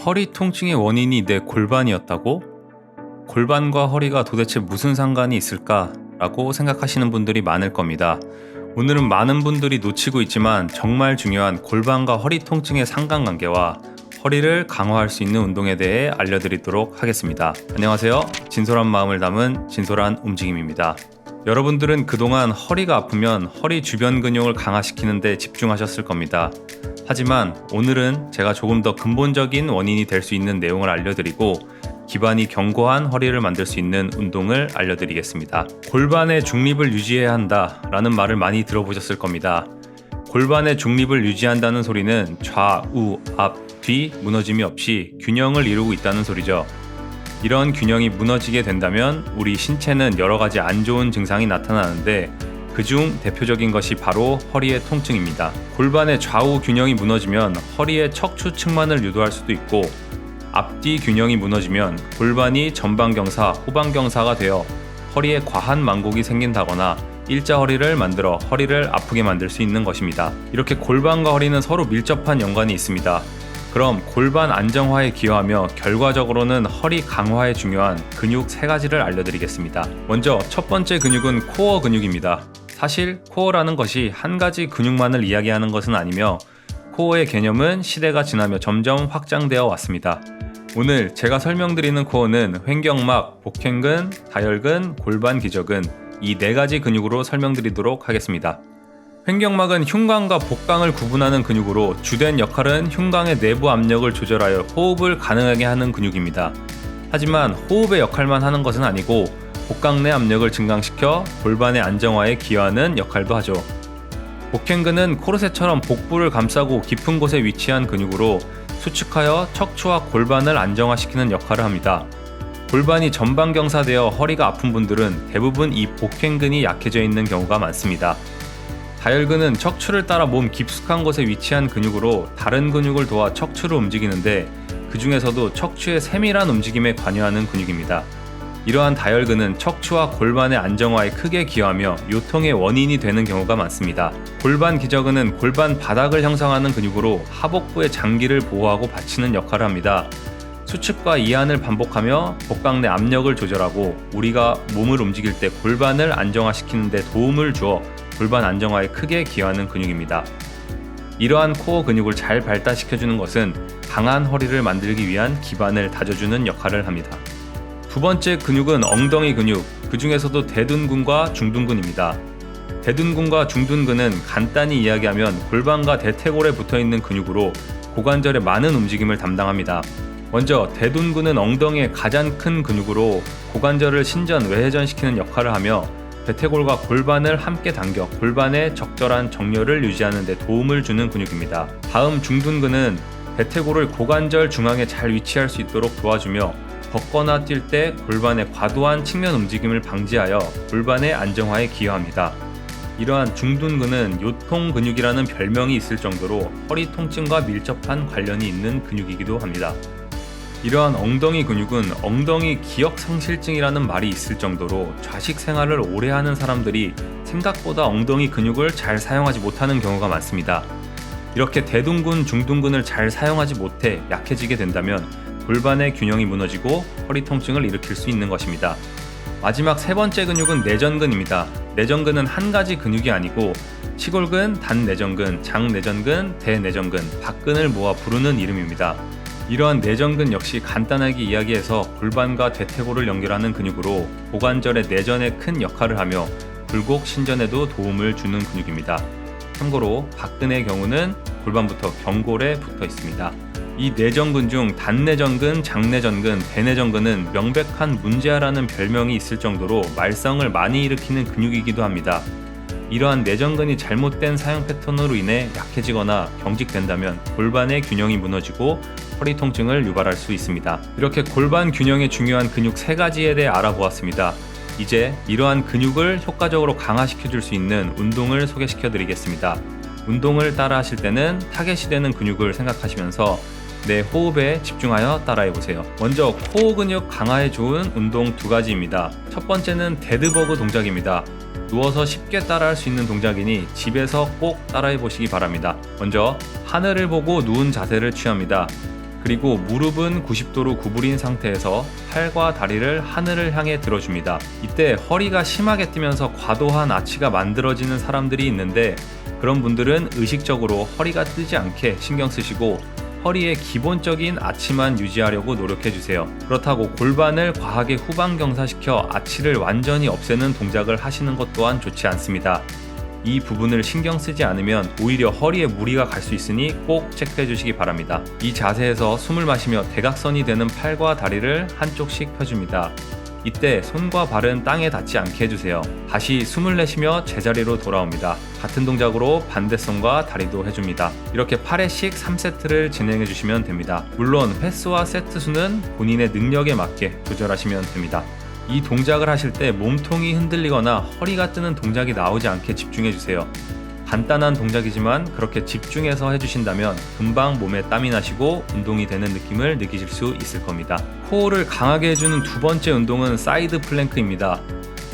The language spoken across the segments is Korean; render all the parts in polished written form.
허리 통증의 원인이 내 골반이었다고? 골반과 허리가 도대체 무슨 상관이 있을까라고 생각하시는 분들이 많을 겁니다. 오늘은 많은 분들이 놓치고 있지만 정말 중요한 골반과 허리 통증의 상관관계와 허리를 강화할 수 있는 운동에 대해 알려드리도록 하겠습니다. 안녕하세요. 진솔한 마음을 담은 진솔한 움직임입니다. 여러분들은 그동안 허리가 아프면 허리 주변 근육을 강화시키는 데 집중하셨을 겁니다. 하지만 오늘은 제가 조금 더 근본적인 원인이 될 수 있는 내용을 알려드리고 기반이 견고한 허리를 만들 수 있는 운동을 알려드리겠습니다. 골반의 중립을 유지해야 한다 라는 말을 많이 들어보셨을 겁니다. 골반의 중립을 유지한다는 소리는 좌우, 앞, 뒤 무너짐이 없이 균형을 이루고 있다는 소리죠. 이런 균형이 무너지게 된다면 우리 신체는 여러 가지 안 좋은 증상이 나타나는데 그중 대표적인 것이 바로 허리의 통증입니다. 골반의 좌우 균형이 무너지면 허리의 척추 측만을 유도할 수도 있고 앞뒤 균형이 무너지면 골반이 전방경사, 후방경사가 되어 허리에 과한 만곡이 생긴다거나 일자 허리를 만들어 허리를 아프게 만들 수 있는 것입니다. 이렇게 골반과 허리는 서로 밀접한 연관이 있습니다. 그럼 골반 안정화에 기여하며 결과적으로는 허리 강화에 중요한 근육 3가지를 알려드리겠습니다. 먼저 첫 번째 근육은 코어 근육입니다. 사실 코어라는 것이 한 가지 근육만을 이야기하는 것은 아니며 코어의 개념은 시대가 지나며 점점 확장되어 왔습니다. 오늘 제가 설명드리는 코어는 횡격막, 복행근, 다혈근, 골반 기저근 이 4가지 근육으로 설명드리도록 하겠습니다. 횡격막은 흉곽과 복강을 구분하는 근육으로 주된 역할은 흉곽의 내부 압력을 조절하여 호흡을 가능하게 하는 근육입니다. 하지만 호흡의 역할만 하는 것은 아니고 복강 내 압력을 증강시켜 골반의 안정화에 기여하는 역할도 하죠. 복행근은 코르셋처럼 복부를 감싸고 깊은 곳에 위치한 근육으로 수축하여 척추와 골반을 안정화시키는 역할을 합니다. 골반이 전방경사되어 허리가 아픈 분들은 대부분 이 복행근이 약해져 있는 경우가 많습니다. 다혈근은 척추를 따라 몸 깊숙한 곳에 위치한 근육으로 다른 근육을 도와 척추를 움직이는데 그 중에서도 척추의 세밀한 움직임에 관여하는 근육입니다. 이러한 다혈근은 척추와 골반의 안정화에 크게 기여하며 요통의 원인이 되는 경우가 많습니다. 골반 기저근은 골반 바닥을 형성하는 근육으로 하복부의 장기를 보호하고 받치는 역할을 합니다. 수축과 이완을 반복하며 복강 내 압력을 조절하고 우리가 몸을 움직일 때 골반을 안정화시키는 데 도움을 주어 골반 안정화에 크게 기여하는 근육입니다. 이러한 코어 근육을 잘 발달시켜주는 것은 강한 허리를 만들기 위한 기반을 다져주는 역할을 합니다. 두 번째 근육은 엉덩이 근육, 그 중에서도 대둔근과 중둔근입니다. 대둔근과 중둔근은 간단히 이야기하면 골반과 대퇴골에 붙어있는 근육으로 고관절의 많은 움직임을 담당합니다. 먼저 대둔근은 엉덩이의 가장 큰 근육으로 고관절을 신전, 외회전시키는 역할을 하며 대퇴골과 골반을 함께 당겨 골반의 적절한 정렬을 유지하는 데 도움을 주는 근육입니다. 다음 중둔근은 대퇴골을 고관절 중앙에 잘 위치할 수 있도록 도와주며 걷거나 뛸 때 골반의 과도한 측면 움직임을 방지하여 골반의 안정화에 기여합니다. 이러한 중둔근은 요통 근육이라는 별명이 있을 정도로 허리 통증과 밀접한 관련이 있는 근육이기도 합니다. 이러한 엉덩이 근육은 엉덩이 기억상실증이라는 말이 있을 정도로 좌식 생활을 오래 하는 사람들이 생각보다 엉덩이 근육을 잘 사용하지 못하는 경우가 많습니다. 이렇게 대둔근, 중둔근을 잘 사용하지 못해 약해지게 된다면 골반의 균형이 무너지고 허리 통증을 일으킬 수 있는 것입니다. 마지막 3번째 근육은 내전근입니다. 내전근은 한 가지 근육이 아니고 치골근, 단내전근, 장내전근, 대내전근, 박근을 모아 부르는 이름입니다. 이러한 내전근 역시 간단하게 이야기해서 골반과 대퇴골을 연결하는 근육으로 고관절의 내전에 큰 역할을 하며 굴곡 신전에도 도움을 주는 근육입니다. 참고로 박근의 경우는 골반부터 경골에 붙어 있습니다. 이 내전근 중 단내전근, 장내전근, 대내전근은 명백한 문제아라는 별명이 있을 정도로 말썽을 많이 일으키는 근육이기도 합니다. 이러한 내전근이 잘못된 사용 패턴으로 인해 약해지거나 경직된다면 골반의 균형이 무너지고 허리 통증을 유발할 수 있습니다. 이렇게 골반 균형에 중요한 근육 3가지에 대해 알아보았습니다. 이제 이러한 근육을 효과적으로 강화시켜줄 수 있는 운동을 소개시켜 드리겠습니다. 운동을 따라 하실 때는 타겟이 되는 근육을 생각하시면서 내 호흡에 집중하여 따라해보세요. 먼저 코어 근육 강화에 좋은 운동 2가지입니다. 첫 번째는 데드버그 동작입니다. 누워서 쉽게 따라할 수 있는 동작이니 집에서 꼭 따라해보시기 바랍니다. 먼저 하늘을 보고 누운 자세를 취합니다. 그리고 무릎은 90도로 구부린 상태에서 팔과 다리를 하늘을 향해 들어줍니다. 이때 허리가 심하게 뛰면서 과도한 아치가 만들어지는 사람들이 있는데, 그런 분들은 의식적으로 허리가 뜨지 않게 신경 쓰시고 허리의 기본적인 아치만 유지하려고 노력해주세요. 그렇다고 골반을 과하게 후방경사시켜 아치를 완전히 없애는 동작을 하시는 것 또한 좋지 않습니다. 이 부분을 신경 쓰지 않으면 오히려 허리에 무리가 갈 수 있으니 꼭 체크해 주시기 바랍니다. 이 자세에서 숨을 마시며 대각선이 되는 팔과 다리를 한쪽씩 펴줍니다. 이때 손과 발은 땅에 닿지 않게 해주세요. 다시 숨을 내쉬며 제자리로 돌아옵니다. 같은 동작으로 반대손과 다리도 해줍니다. 이렇게 8회씩 3세트를 진행해 주시면 됩니다. 물론 횟수와 세트 수는 본인의 능력에 맞게 조절하시면 됩니다. 이 동작을 하실 때 몸통이 흔들리거나 허리가 뜨는 동작이 나오지 않게 집중해주세요. 간단한 동작이지만 그렇게 집중해서 해주신다면 금방 몸에 땀이 나시고 운동이 되는 느낌을 느끼실 수 있을 겁니다. 코어를 강하게 해주는 두 번째 운동은 사이드 플랭크입니다.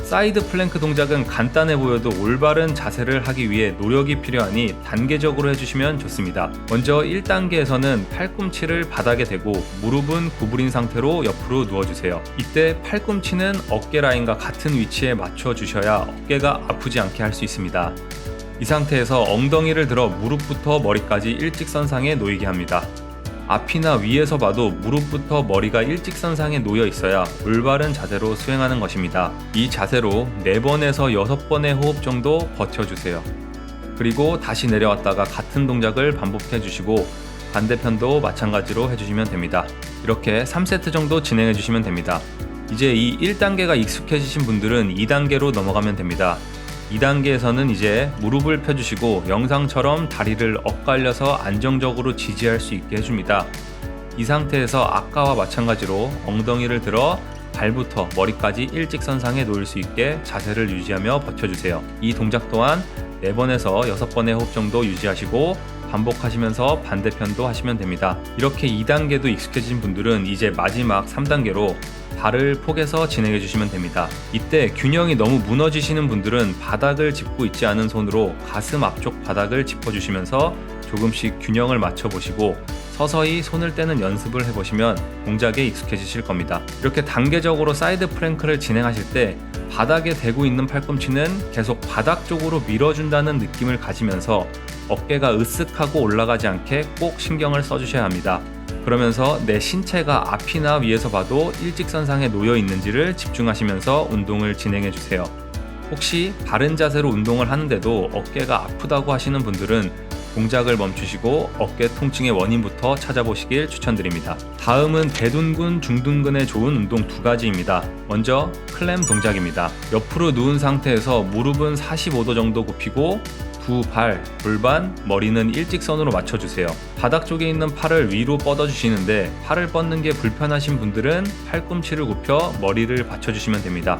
사이드 플랭크 동작은 간단해 보여도 올바른 자세를 하기 위해 노력이 필요하니 단계적으로 해주시면 좋습니다. 먼저 1단계에서는 팔꿈치를 바닥에 대고 무릎은 구부린 상태로 옆으로 누워주세요. 이때 팔꿈치는 어깨 라인과 같은 위치에 맞춰주셔야 어깨가 아프지 않게 할 수 있습니다. 이 상태에서 엉덩이를 들어 무릎부터 머리까지 일직선상에 놓이게 합니다. 앞이나 위에서 봐도 무릎부터 머리가 일직선상에 놓여 있어야 올바른 자세로 수행하는 것입니다. 이 자세로 4번에서 6번의 호흡 정도 버텨주세요. 그리고 다시 내려왔다가 같은 동작을 반복해 주시고 반대편도 마찬가지로 해주시면 됩니다. 이렇게 3세트 정도 진행해 주시면 됩니다. 이제 이 1단계가 익숙해지신 분들은 2단계로 넘어가면 됩니다. 2단계에서는 이제 무릎을 펴주시고 영상처럼 다리를 엇갈려서 안정적으로 지지할 수 있게 해줍니다. 이 상태에서 아까와 마찬가지로 엉덩이를 들어 발부터 머리까지 일직선상에 놓일 수 있게 자세를 유지하며 버텨주세요. 이 동작 또한 4번에서 6번의 호흡 정도 유지하시고 반복하시면서 반대편도 하시면 됩니다. 이렇게 2단계도 익숙해진 분들은 이제 마지막 3단계로 발을 포개서 진행해 주시면 됩니다. 이때 균형이 너무 무너지시는 분들은 바닥을 짚고 있지 않은 손으로 가슴 앞쪽 바닥을 짚어주시면서 조금씩 균형을 맞춰보시고 서서히 손을 떼는 연습을 해보시면 동작에 익숙해지실 겁니다. 이렇게 단계적으로 사이드 플랭크를 진행하실 때 바닥에 대고 있는 팔꿈치는 계속 바닥 쪽으로 밀어준다는 느낌을 가지면서 어깨가 으쓱하고 올라가지 않게 꼭 신경을 써주셔야 합니다. 그러면서 내 신체가 앞이나 위에서 봐도 일직선상에 놓여 있는지를 집중하시면서 운동을 진행해 주세요. 혹시 바른 자세로 운동을 하는데도 어깨가 아프다고 하시는 분들은 동작을 멈추시고 어깨 통증의 원인부터 찾아보시길 추천드립니다. 다음은 대둔근, 중둔근에 좋은 운동 2가지입니다. 먼저 클램 동작입니다. 옆으로 누운 상태에서 무릎은 45도 정도 굽히고 두 발, 골반, 머리는 일직선으로 맞춰주세요. 바닥 쪽에 있는 팔을 위로 뻗어주시는데 팔을 뻗는 게 불편하신 분들은 팔꿈치를 굽혀 머리를 받쳐주시면 됩니다.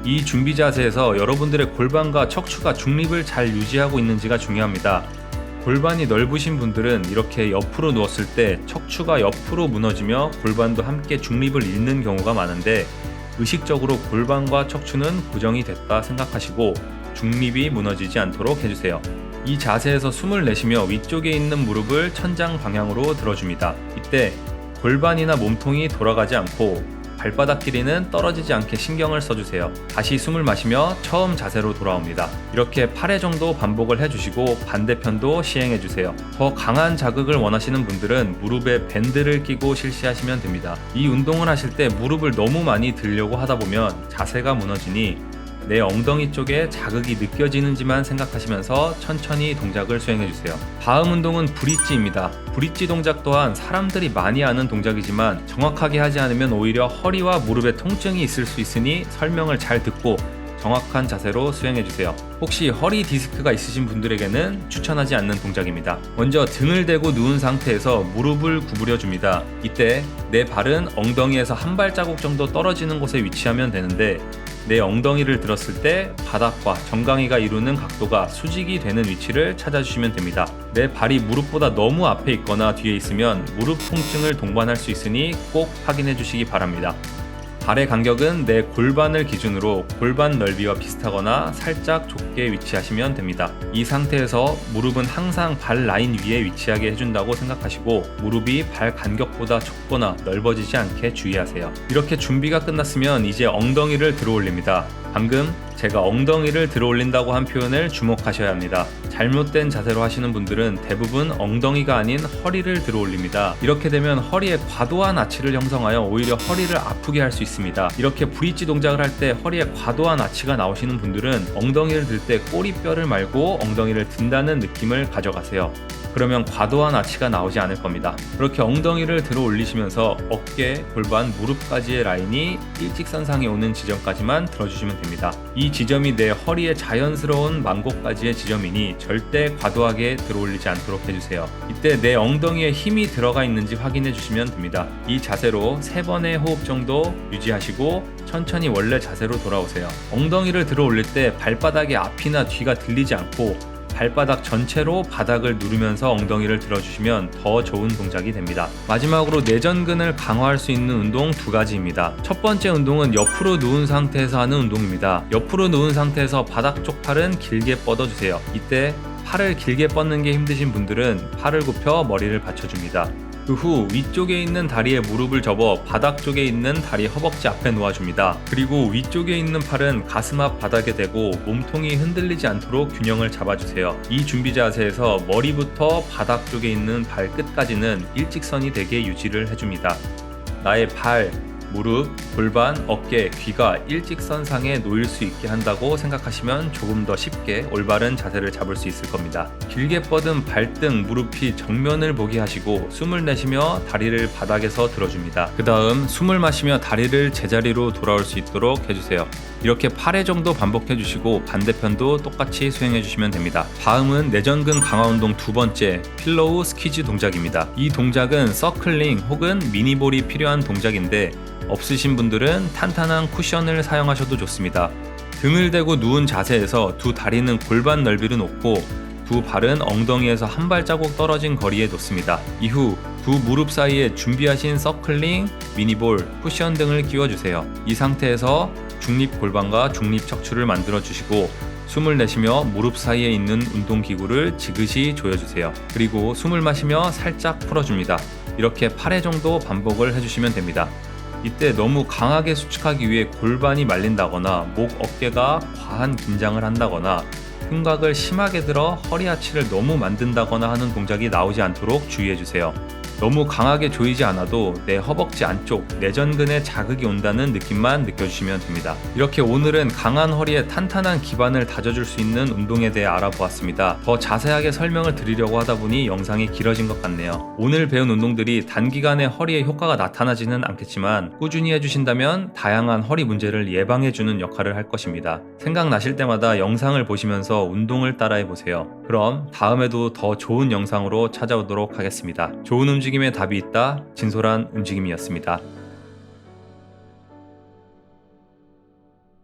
이 준비 자세에서 여러분들의 골반과 척추가 중립을 잘 유지하고 있는지가 중요합니다. 골반이 넓으신 분들은 이렇게 옆으로 누웠을 때 척추가 옆으로 무너지며 골반도 함께 중립을 잃는 경우가 많은데, 의식적으로 골반과 척추는 고정이 됐다 생각하시고 중립이 무너지지 않도록 해주세요. 이 자세에서 숨을 내쉬며 위쪽에 있는 무릎을 천장 방향으로 들어줍니다. 이때 골반이나 몸통이 돌아가지 않고 발바닥 길이는 떨어지지 않게 신경을 써주세요. 다시 숨을 마시며 처음 자세로 돌아옵니다. 이렇게 8회 정도 반복을 해주시고 반대편도 시행해주세요. 더 강한 자극을 원하시는 분들은 무릎에 밴드를 끼고 실시하시면 됩니다. 이 운동을 하실 때 무릎을 너무 많이 들려고 하다 보면 자세가 무너지니 내 엉덩이 쪽에 자극이 느껴지는지만 생각하시면서 천천히 동작을 수행해주세요. 다음 운동은 브릿지입니다. 브릿지 동작 또한 사람들이 많이 아는 동작이지만 정확하게 하지 않으면 오히려 허리와 무릎에 통증이 있을 수 있으니 설명을 잘 듣고 정확한 자세로 수행해주세요. 혹시 허리 디스크가 있으신 분들에게는 추천하지 않는 동작입니다. 먼저 등을 대고 누운 상태에서 무릎을 구부려줍니다. 이때 내 발은 엉덩이에서 한 발자국 정도 떨어지는 곳에 위치하면 되는데, 내 엉덩이를 들었을 때 바닥과 정강이가 이루는 각도가 수직이 되는 위치를 찾아주시면 됩니다. 내 발이 무릎보다 너무 앞에 있거나 뒤에 있으면 무릎 통증을 동반할 수 있으니 꼭 확인해 주시기 바랍니다. 발의 간격은 내 골반을 기준으로 골반 넓이와 비슷하거나 살짝 좁게 위치하시면 됩니다. 이 상태에서 무릎은 항상 발 라인 위에 위치하게 해준다고 생각하시고 무릎이 발 간격보다 좁거나 넓어지지 않게 주의하세요. 이렇게 준비가 끝났으면 이제 엉덩이를 들어 올립니다. 방금 제가 엉덩이를 들어 올린다고 한 표현을 주목하셔야 합니다. 잘못된 자세로 하시는 분들은 대부분 엉덩이가 아닌 허리를 들어 올립니다. 이렇게 되면 허리에 과도한 아치를 형성하여 오히려 허리를 아프게 할 수 있습니다. 이렇게 브릿지 동작을 할 때 허리에 과도한 아치가 나오시는 분들은 엉덩이를 들 때 꼬리뼈를 말고 엉덩이를 든다는 느낌을 가져가세요. 그러면 과도한 아치가 나오지 않을 겁니다. 그렇게 엉덩이를 들어 올리시면서 어깨, 골반, 무릎까지의 라인이 일직선상에 오는 지점까지만 들어주시면 됩니다. 이 지점이 내 허리의 자연스러운 만곡까지의 지점이니 절대 과도하게 들어 올리지 않도록 해주세요. 이때 내 엉덩이에 힘이 들어가 있는지 확인해 주시면 됩니다. 이 자세로 3번의 호흡 정도 유지하시고 천천히 원래 자세로 돌아오세요. 엉덩이를 들어 올릴 때 발바닥의 앞이나 뒤가 들리지 않고 발바닥 전체로 바닥을 누르면서 엉덩이를 들어주시면 더 좋은 동작이 됩니다. 마지막으로 내전근을 강화할 수 있는 운동 2가지입니다. 첫 번째 운동은 옆으로 누운 상태에서 하는 운동입니다. 옆으로 누운 상태에서 바닥 쪽 팔은 길게 뻗어주세요. 이때 팔을 길게 뻗는 게 힘드신 분들은 팔을 굽혀 머리를 받쳐줍니다. 그 후 위쪽에 있는 다리에 무릎을 접어 바닥 쪽에 있는 다리 허벅지 앞에 놓아줍니다. 그리고 위쪽에 있는 팔은 가슴 앞 바닥에 대고 몸통이 흔들리지 않도록 균형을 잡아주세요. 이 준비 자세에서 머리부터 바닥 쪽에 있는 발 끝까지는 일직선이 되게 유지를 해줍니다. 나의 발, 무릎, 골반, 어깨, 귀가 일직선상에 놓일 수 있게 한다고 생각하시면 조금 더 쉽게 올바른 자세를 잡을 수 있을 겁니다. 길게 뻗은 발등, 무릎이 정면을 보게 하시고 숨을 내쉬며 다리를 바닥에서 들어줍니다. 그 다음 숨을 마시며 다리를 제자리로 돌아올 수 있도록 해주세요. 이렇게 8회 정도 반복해 주시고 반대편도 똑같이 수행해 주시면 됩니다. 다음은 내전근 강화 운동 2번째, 필로우 스퀴즈 동작입니다. 이 동작은 서클링 혹은 미니볼이 필요한 동작인데 없으신 분들은 탄탄한 쿠션을 사용하셔도 좋습니다. 등을 대고 누운 자세에서 두 다리는 골반 넓이로 놓고 두 발은 엉덩이에서 한 발자국 떨어진 거리에 놓습니다. 이후 두 무릎 사이에 준비하신 서클링, 미니볼, 쿠션 등을 끼워주세요. 이 상태에서 중립 골반과 중립 척추를 만들어 주시고 숨을 내쉬며 무릎 사이에 있는 운동기구를 지그시 조여주세요. 그리고 숨을 마시며 살짝 풀어줍니다. 이렇게 8회 정도 반복을 해주시면 됩니다. 이때 너무 강하게 수축하기 위해 골반이 말린다거나 목, 어깨가 과한 긴장을 한다거나 흉곽을 심하게 들어 허리 아치를 너무 만든다거나 하는 동작이 나오지 않도록 주의해주세요. 너무 강하게 조이지 않아도 내 허벅지 안쪽, 내전근에 자극이 온다는 느낌만 느껴주시면 됩니다. 이렇게 오늘은 강한 허리에 탄탄한 기반을 다져줄 수 있는 운동에 대해 알아보았습니다. 더 자세하게 설명을 드리려고 하다 보니 영상이 길어진 것 같네요. 오늘 배운 운동들이 단기간에 허리에 효과가 나타나지는 않겠지만 꾸준히 해주신다면 다양한 허리 문제를 예방해주는 역할을 할 것입니다. 생각나실 때마다 영상을 보시면서 운동을 따라해보세요. 그럼 다음에도 더 좋은 영상으로 찾아오도록 하겠습니다. 좋은 움직임에 답이 있다. 진솔한 움직임이었습니다.